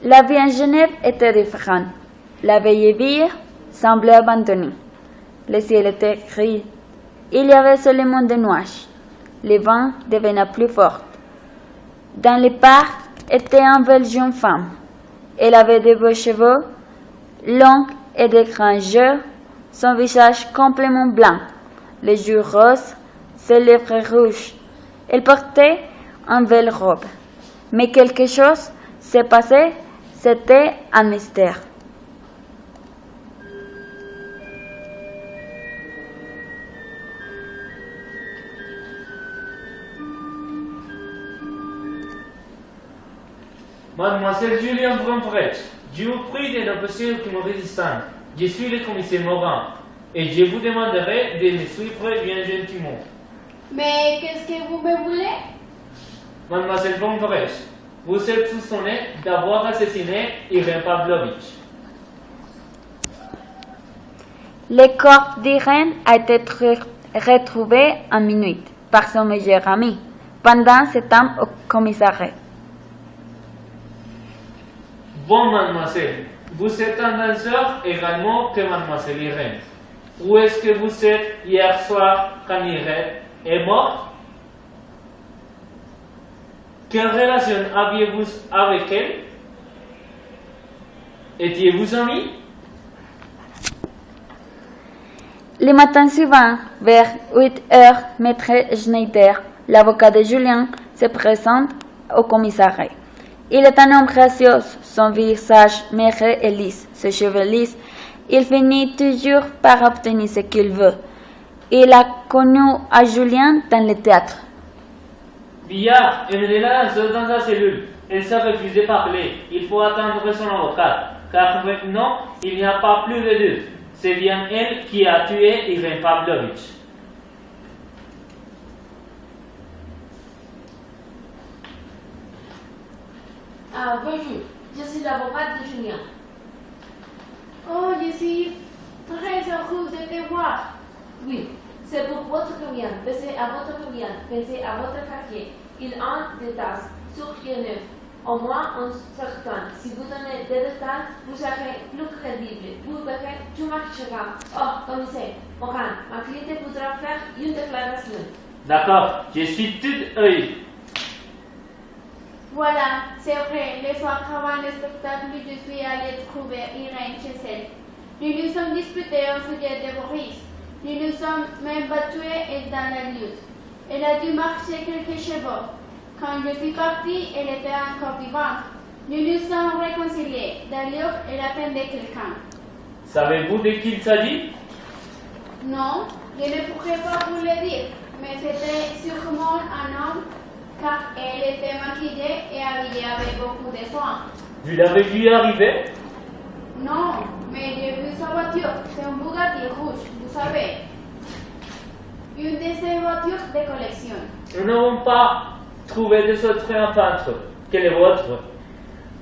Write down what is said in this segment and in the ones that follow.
La vie en Genève était différente. La vieille ville semblait abandonnée. Le ciel était gris. Il y avait seulement des nuages. Le vent devenait plus fort. Dans le parc était une belle jeune femme. Elle avait de beaux cheveux, longs et de grands yeux, son visage complètement blanc, les yeux roses, ses lèvres rouges. Elle portait une belle robe. Mais quelque chose s'est passé, c'était un mystère. Mademoiselle Julien Bromfrecht, je vous prie de ne pas que me résistante. Je suis le commissaire Morin et je vous demanderai de me suivre bien gentiment. Mais qu'est-ce que vous me voulez? Mademoiselle Bromfrecht, vous êtes soupçonnée d'avoir assassiné Irène Pavlovitch. Le corps d'Irène a été retrouvé en minuit par son meilleur ami pendant ce temps au commissariat. Bon, mademoiselle, vous êtes un danseur également que mademoiselle Irène. Où est-ce que vous êtes hier soir quand Irène est morte? Quelle relation aviez-vous avec elle? Étiez-vous amis? Le matin suivant, vers 8 heures, Maître Schneider, l'avocat de Julien, se présente au commissariat. Il est un homme gracieux, son visage maigre et lisse, ses cheveux lisses. Il finit toujours par obtenir ce qu'il veut. Il a connu à Julien dans le théâtre. Billard, emmenez-la dans sa cellule. Elle s'est refusée de parler. Il faut attendre son avocat, car maintenant, il n'y a pas plus de doute. C'est bien elle qui a tué Irène Pavlovitch. Ah, bonjour, je suis l'avocate de Julien. Oh, je suis très heureuse de te voir. Oui, c'est pour votre client. Pensez à votre client, pensez à votre quartier. Il a des tasses sur Genève. Au moins un certain. Si vous donnez des détails, vous serez plus crédible. Vous verrez, tout marchera. Oh, commissaire, Morin, ma cliente voudra faire une déclaration. D'accord, je suis tout œil. Voilà, c'est vrai, le soir avant le spectacle, je suis allée trouver Irène chez elle. Nous nous sommes disputés au sujet de Boris. Nous nous sommes même battus dans la lutte. Elle a dû marcher quelques chevaux. Quand je suis partie, elle était encore vivante. Nous nous sommes réconciliés. D'ailleurs, elle attendait quelqu'un. Savez-vous de qui il s'agit? Non, je ne pourrais pas vous le dire, mais c'était sûrement un homme, car elle était maquillée et habillée avec beaucoup de soin. Vous l'avez vu arriver? Non, mais j'ai vu sa voiture. C'est un Bugatti rouge, vous savez. Une de ces voitures de collection. Nous n'avons pas trouvé des autres peintres que les vôtres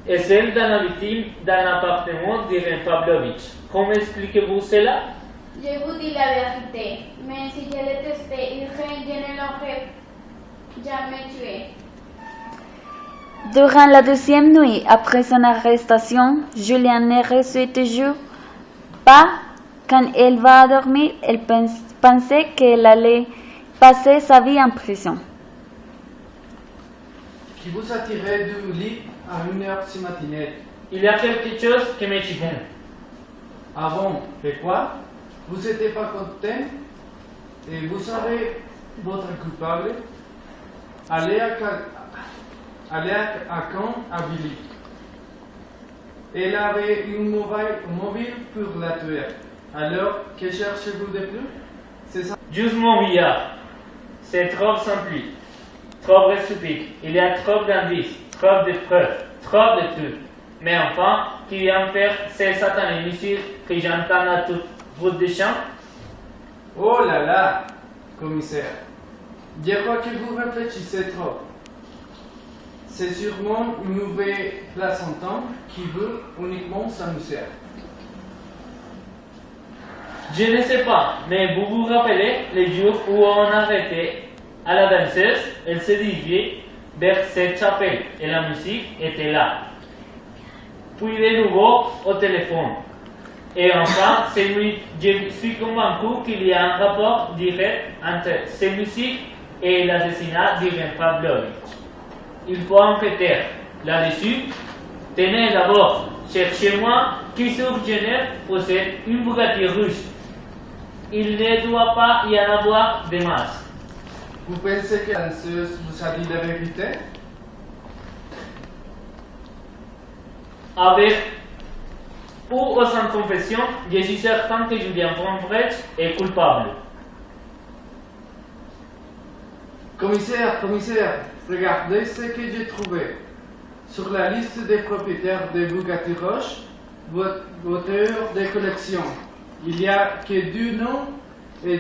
et celle de la victime dans l'appartement d'Irène Pavlovitch. Comment expliquez-vous cela? Je vous dis la vérité, mais si je l'ai testé, Irène, je ne l'aurais jamais tué. Durant la deuxième nuit après son arrestation, Julien ne reçut toujours pas. Quand elle va dormir, elle pensait qu'elle allait passer sa vie en prison. Qui vous a tiré du lit à 1h ce matinée? Il y a quelque chose qui me chiffonne. Ah bon, et quoi? Vous n'étiez pas content? Et vous savez votre coupable? Allez à Caen, à Billy. Elle avait une mobile pour la tuer. Alors, que cherchez-vous de plus? C'est ça? Justement, Billard. C'est trop simple, trop stupide. Il y a trop d'indices, trop de preuves, trop de tout. Mais enfin, qui vient faire ces satanés mesures que j'entends à toute bout de champ? Oh là là, commissaire. Je crois que vous réfléchissez trop. C'est sûrement une nouvelle plaisantante qui veut uniquement s'amuser. Je ne sais pas, mais vous vous rappelez le jour où on arrêtait à la danseuse, elle se dirigeait vers cette chapelle et la musique était là. puis de nouveau au téléphone. Et enfin, je suis convaincu qu'il y a un rapport direct entre ces musiques et l'assassinat d'Irving Pavlovich. Il faut enquêter là-dessus. Tenez d'abord, cherchez-moi qui sur Genève possède une Bugatti russe. Il ne doit pas y en avoir de masse. Vous pensez que la danseuse vous a dit la vérité? Avec ou sans confession, je suis certain que Julien von Brecht est coupable. Commissaire, regardez ce que j'ai trouvé. Sur la liste des propriétaires de Bugatti Roche, voteur de collection, il n'y a que 2 noms et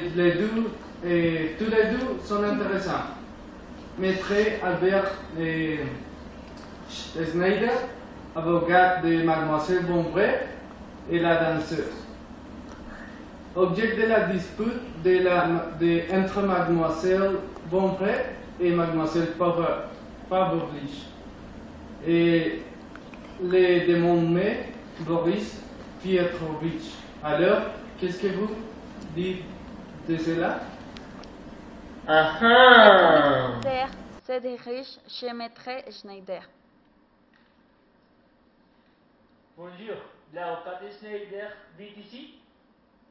tous les deux sont intéressants. Maître Albert Schneider, avocat de Mademoiselle Bonbret, et la danseuse. Objet de la dispute entre Mademoiselle Bonbret et Mademoiselle Pavlovich. Et le dénommé Boris Pietrovitch. Alors, qu'est-ce que vous dites de cela? Le commissaire se dirige chez Maître Schneider. Bonjour, l'avocat de Schneider vit ici?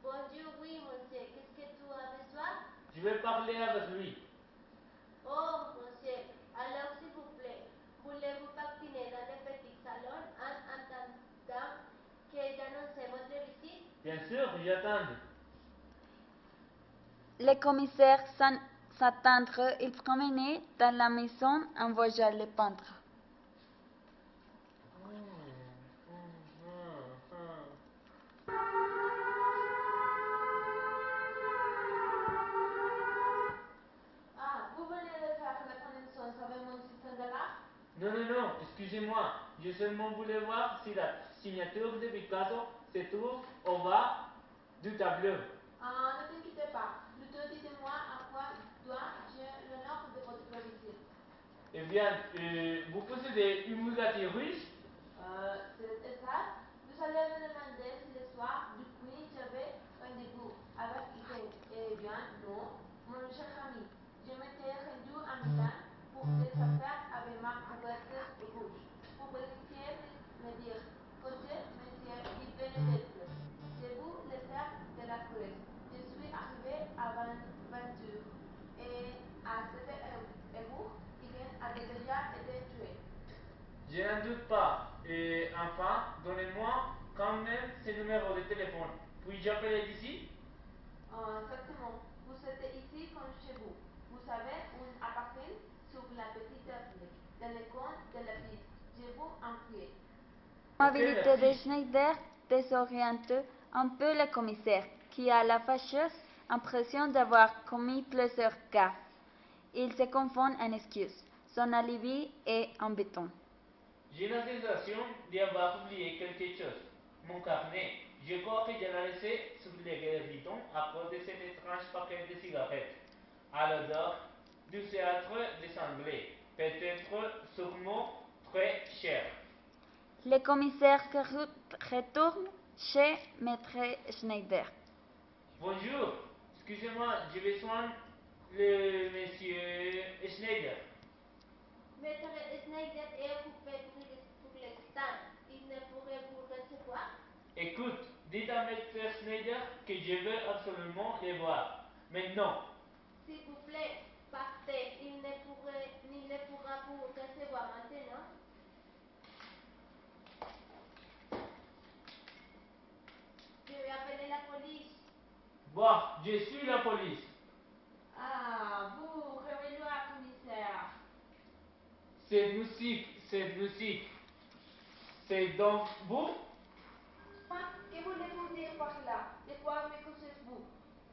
Bonjour, oui, monsieur. Qu'est-ce que tu as besoin? Je vais parler avec lui. Oh, monsieur. Alors, s'il vous plaît, voulez-vous vacciner dans le petit salon en attendant que j'annonce votre visite? Bien sûr, j'attends. Le commissaire, sans s'attendre, il promenait dans la maison en voyant le peintre. Ah, vous venez de faire la connaissance avec mon système de là? Non, excusez-moi. Je seulement voulais voir si la signature de Picasso se trouve au bas du tableau. Ah, ne t'inquiétez pas. Plutôt dites-moi à quoi dois-je l'honneur de votre visite. Eh bien, vous possédez une Bugatti russe? C'est exact. Vous allez me demander si le soir, depuis, j'avais rendez-vous avec Irène. Eh bien, non, mon cher ami. Je m'étais rendu à Milan pour des affaires avec ma Bugatti rouge. Vous pouvez me dire, Monsieur Di Benedetto, c'est vous le père de la presse. Je suis arrivé à Venture et à cet ébour, Irène a déjà été tuée. Je n'en doute pas. Et enfin, donnez-moi quand même ce numéro de téléphone. Puis-je appeler d'ici? Exactement. Vous êtes ici comme chez vous. Vous avez un appareil sur la petite table dans le coin de la ville. Je vous en prie. L'amabilité de Schneider désoriente un peu le commissaire, qui a la fâcheuse impression d'avoir commis plusieurs gaffes. Il se confond en excuses. Son alibi est embêtant. J'ai la sensation d'y avoir oublié quelque chose. Mon carnet. Je crois que je l'ai laissé sur les guéridons à cause de cet étrange paquet de cigarettes. À l'odeur du théâtre des Anglais. Peut-être sûrement très cher. Le commissaire se retourne chez Maître Schneider. Bonjour, excusez-moi, j'ai besoin de monsieur Schneider. Maître Schneider est occupé pour l'instant. Il ne pourrait vous recevoir? Écoute, dites à maître Schneider que je veux absolument le voir. Maintenant. S'il vous plaît, partez. Il ne pourra vous recevoir maintenant. Je vais appeler la police. Bon, je suis la police. Ah, vous, réveillez-moi, commissaire. Cette musique, c'est donc vous? Que voulez-vous dire par là? De quoi m'accusez-vous?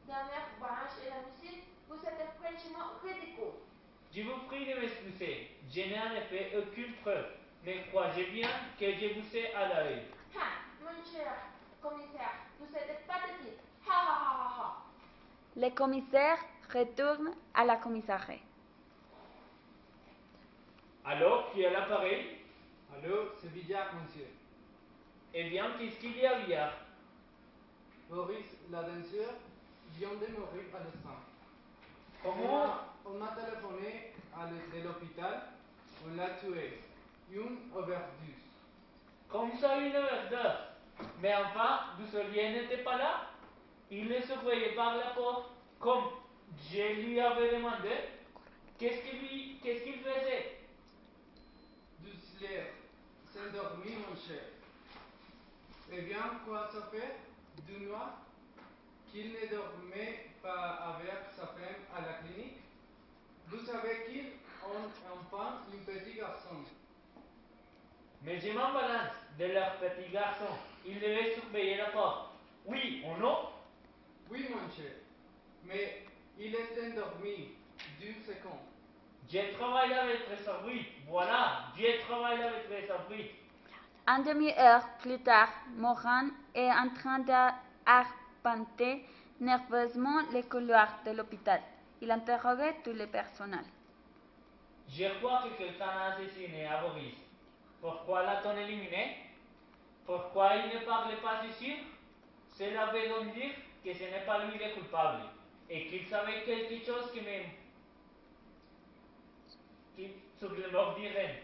La mère branche et la musique, vous êtes franchement ridicule. Je vous prie de m'excuser. Je n'ai en effet aucune preuve. Mais croyez bien que je vous ai à l'œil. Ah, mon cher commissaire, vous êtes pathétique. Ha ha ha ha ha. Le commissaire retourne à la commissariat. Alors, qui est l'appareil? Allô, c'est Villard, monsieur. Eh bien, qu'est-ce qu'il y a hier? Boris, la danseur, vient de mourir à l'instant. Comment? On m'a téléphoné de l'hôpital, on l'a tué. Une overdose. Comme ça, une overdose. Mais enfin, Dussolier n'était pas là. Il le surveillait par la porte. Comme je lui avais demandé, qu'est-ce qu'il faisait? Dusselier s'est endormi, mon cher. Eh bien, quoi ça fait 2 mois qu'il ne dormait pas avec sa femme à la clinique? Vous savez qu'il a enfin un petit garçon. Mais je m'en balance de leur petit garçon. Il devait surveiller la porte. Oui ou non? Oui, mon cher, mais il est endormi 2 secondes. Je travaille avec les abris. Voilà, je travaille avec les abris. Une demi-heure plus tard, Morin est en train d'arpenter nerveusement les couloirs de l'hôpital. Il interrogeait tout le personnel. Je crois que quelqu'un a assassiné à Boris. Pourquoi l'a-t-on éliminé? Pourquoi il ne parlait pas ici? Cela veut donc dire que ce n'est pas lui le coupable et qu'il savait quelque chose sur le mort d'Irène.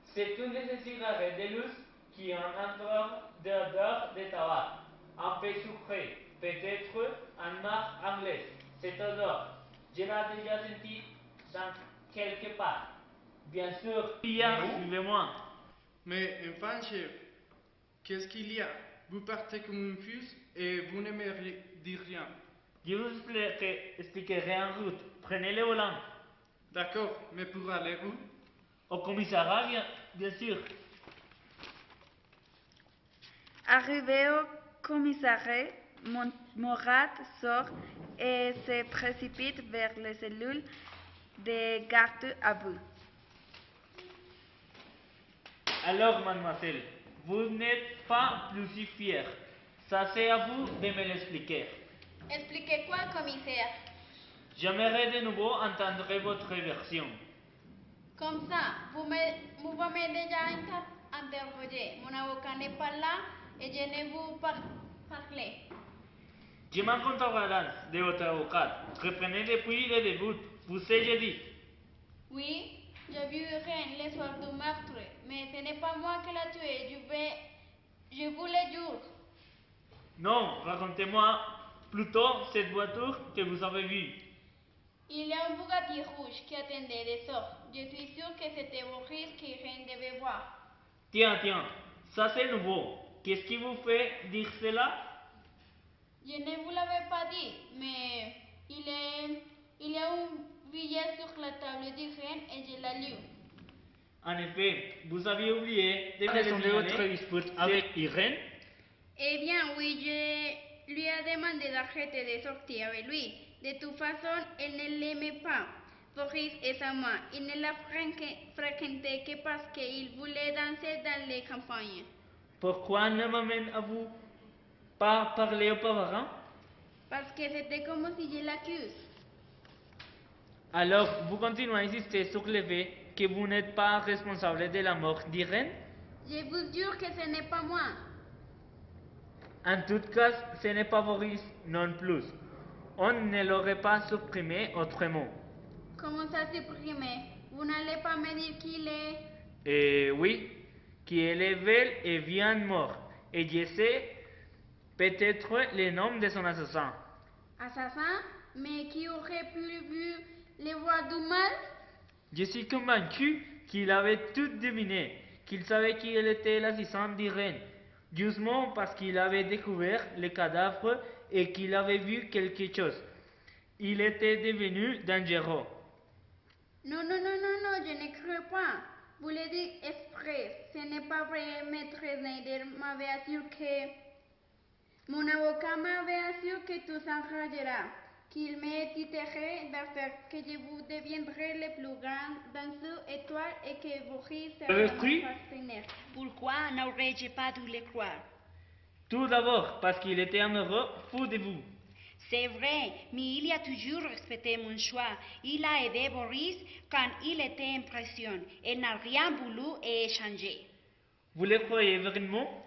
C'est une de ces cigarettes de luxe qui ont un odeur de tabac, un peu sucré, peut-être une marque anglaise. Cette odeur, je l'ai déjà sentie dans quelque part. Bien sûr, suivez-moi. Mais enfin, chef, qu'est-ce qu'il y a? Vous partez comme une fuse et vous ne me dites rien. Je vous expliquerai en route. Prenez le volant. D'accord, mais pour aller où? Au commissariat, bien sûr. Arrivé au commissariat, Morat sort et se précipite vers les cellules de garde à vue. Alors, mademoiselle, vous n'êtes pas plus si fière. Ça, c'est à vous de me l'expliquer. Expliquez quoi, commissaire? J'aimerais de nouveau entendre votre version. Comme ça, vous m'avez déjà interrogé. Mon avocat n'est pas là et je ne vous parler. Je m'en compte en balance de votre avocat. Reprenez depuis le début. Vous avez dit. Oui, j'ai vu Irène le soir du meurtre, mais ce n'est pas moi qui l'ai tué. Je vous le jure. Non, racontez-moi plutôt cette voiture que vous avez vue. Il y a un Bugatti rouge qui attendait des sorts. Je suis sûre que c'était Boris qu'Irène devait voir. Tiens, ça c'est nouveau. Qu'est-ce qui vous fait dire cela? Je ne vous l'avais pas dit, mais il y a un billet sur la table d'Irène et je l'ai lu. En effet, vous aviez oublié de me demander votre dispute avec Irène? Eh bien, oui, je lui ai demandé d'arrêter de sortir avec lui. De toute façon, elle ne l'aimait pas. Boris est à moi. Il ne l'a fréquenté que parce qu'il voulait danser dans les campagnes. Pourquoi ne m'amène à vous pas parler auparavant? Parce que c'était comme si je l'accuse. Alors, vous continuez à insister sur le fait que vous n'êtes pas responsable de la mort d'Irène? Je vous jure que ce n'est pas moi. En tout cas, ce n'est pas Boris non plus. On ne l'aurait pas supprimé autrement. Comment ça supprimer? Vous n'allez pas me dire qu'il est... Oui, qu'il est bel et bien mort. Et je sais peut-être le nom de son assassin. Assassin? Mais qui aurait pu vu les voix du mal? Je suis convaincu qu'il avait tout deviné, qu'il savait qu'il était l'assassin d'Irène, justement parce qu'il avait découvert le cadavre et qu'il avait vu quelque chose. Il était devenu dangereux. Non, je ne crois pas. Vous le dites exprès. Ce n'est pas vrai, maître Schneider m'avait assuré que... Mon avocat m'avait assuré que tout s'arrangera, qu'il m'étiterait d'affaire, que je vous deviendrai le plus grand danseur étoile et que Boris sera mon partenaire. Pourquoi n'aurais-je pas dû le croire? Tout d'abord parce qu'il était amoureux fou de vous. C'est vrai, mais il a toujours respecté mon choix. Il a aidé Boris quand il était en pression. Il n'a rien voulu échanger. Vous le croyez vraiment?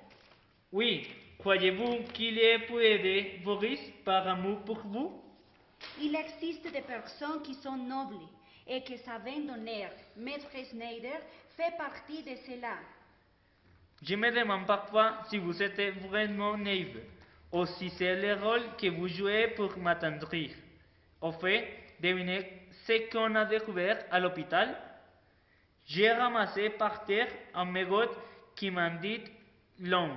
Oui, croyez-vous qu'il ait pu aider Boris par amour pour vous? Il existe des personnes qui sont nobles et que savent donner. Maître Schneider fait partie de cela. Je me demande parfois si vous êtes vraiment naïf, ou si c'est le rôle que vous jouez pour m'attendrir. Au fait, devinez ce qu'on a découvert à l'hôpital? J'ai ramassé par terre un mégot qui m'en dit long.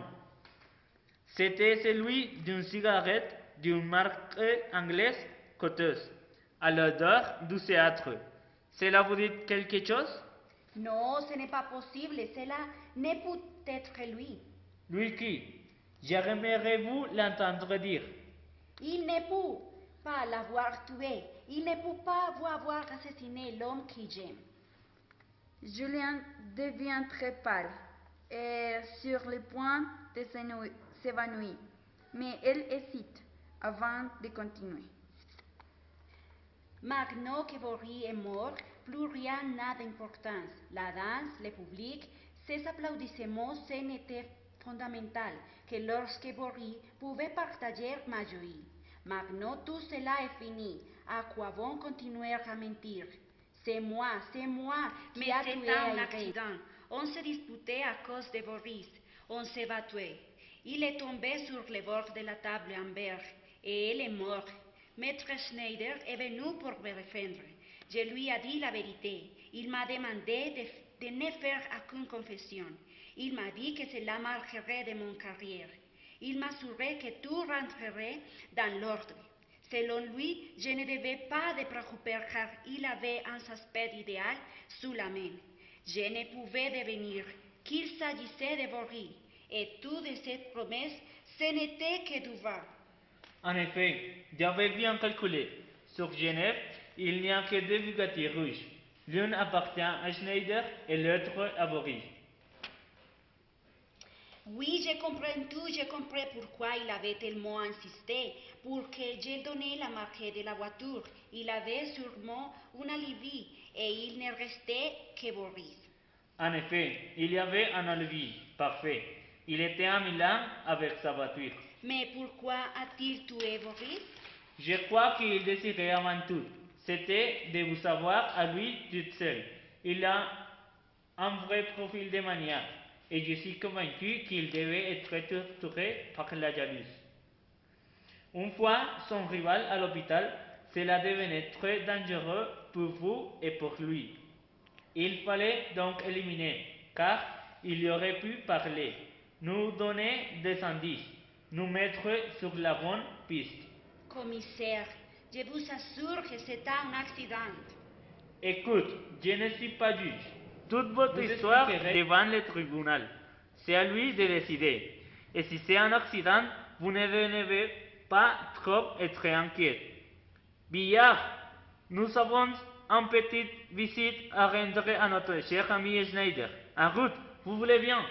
C'était celui d'une cigarette d'une marque anglaise coûteuse, à l'odeur douceâtre. Cela vous dit quelque chose? Non, ce n'est pas possible, cela ne peut être lui. Lui qui? J'aimerais vous l'entendre dire. Il ne peut pas l'avoir tué. Il ne peut pas avoir assassiné l'homme que j'aime. Julien devient très pâle et sur le point de s'évanouir, mais elle hésite avant de continuer. Maintenant que Boris est mort, plus rien n'a d'importance. La danse, le public, ces applaudissements, ce n'était fondamental que lorsque Boris pouvait partager ma joie. Maintenant tout cela est fini. À quoi bon continuer à mentir? C'est moi Mais qui a c'est é tué um Irène. né? Un accident. On se disputait à cause de Boris. On s'est battu. Il est tombé sur le bord de la table en verre et elle est morte. Maître Schneider est venu pour me défendre. Je lui ai dit la vérité. Il m'a demandé de ne faire aucune confession. Il m'a dit que cela marquerait de mon carrière. Il m'a assuré que tout rentrerait dans l'ordre. Selon lui, je ne devais pas me préoccuper car il avait un aspect idéal sous la main. Je ne pouvais deviner qu'il s'agissait de Boris. Et toutes ces promesses, ce n'était que du vent. En effet, j'avais bien calculé. Sur Genève, il n'y a que deux Bugatti rouges. L'une appartient à Schneider et l'autre à Boris. Oui, je comprends tout, je comprends pourquoi il avait tellement insisté pour que je donne la marque de la voiture. Il avait sûrement un alibi et il ne restait que Boris. En effet, il y avait un alibi parfait. Il était à Milan avec sa voiture. Mais pourquoi a-t-il tué Boris? Je crois qu'il désirait avant tout, c'était de vous savoir à lui toute seule. Il a un vrai profil de maniaque, et je suis convaincu qu'il devait être torturé par la jalousie. Une fois son rival à l'hôpital, cela devenait très dangereux pour vous et pour lui. Il fallait donc éliminer, car il aurait pu parler, nous donner des indices, nous mettre sur la bonne piste. Commissaire, je vous assure que c'est un accident. Écoute, je ne suis pas juge. Toute votre histoire est devant le tribunal. C'est à lui de décider. Et si c'est un accident, vous ne devez pas trop être inquiet. Billard, nous avons une petite visite à rendre à notre cher ami Schneider. En route, vous voulez bien?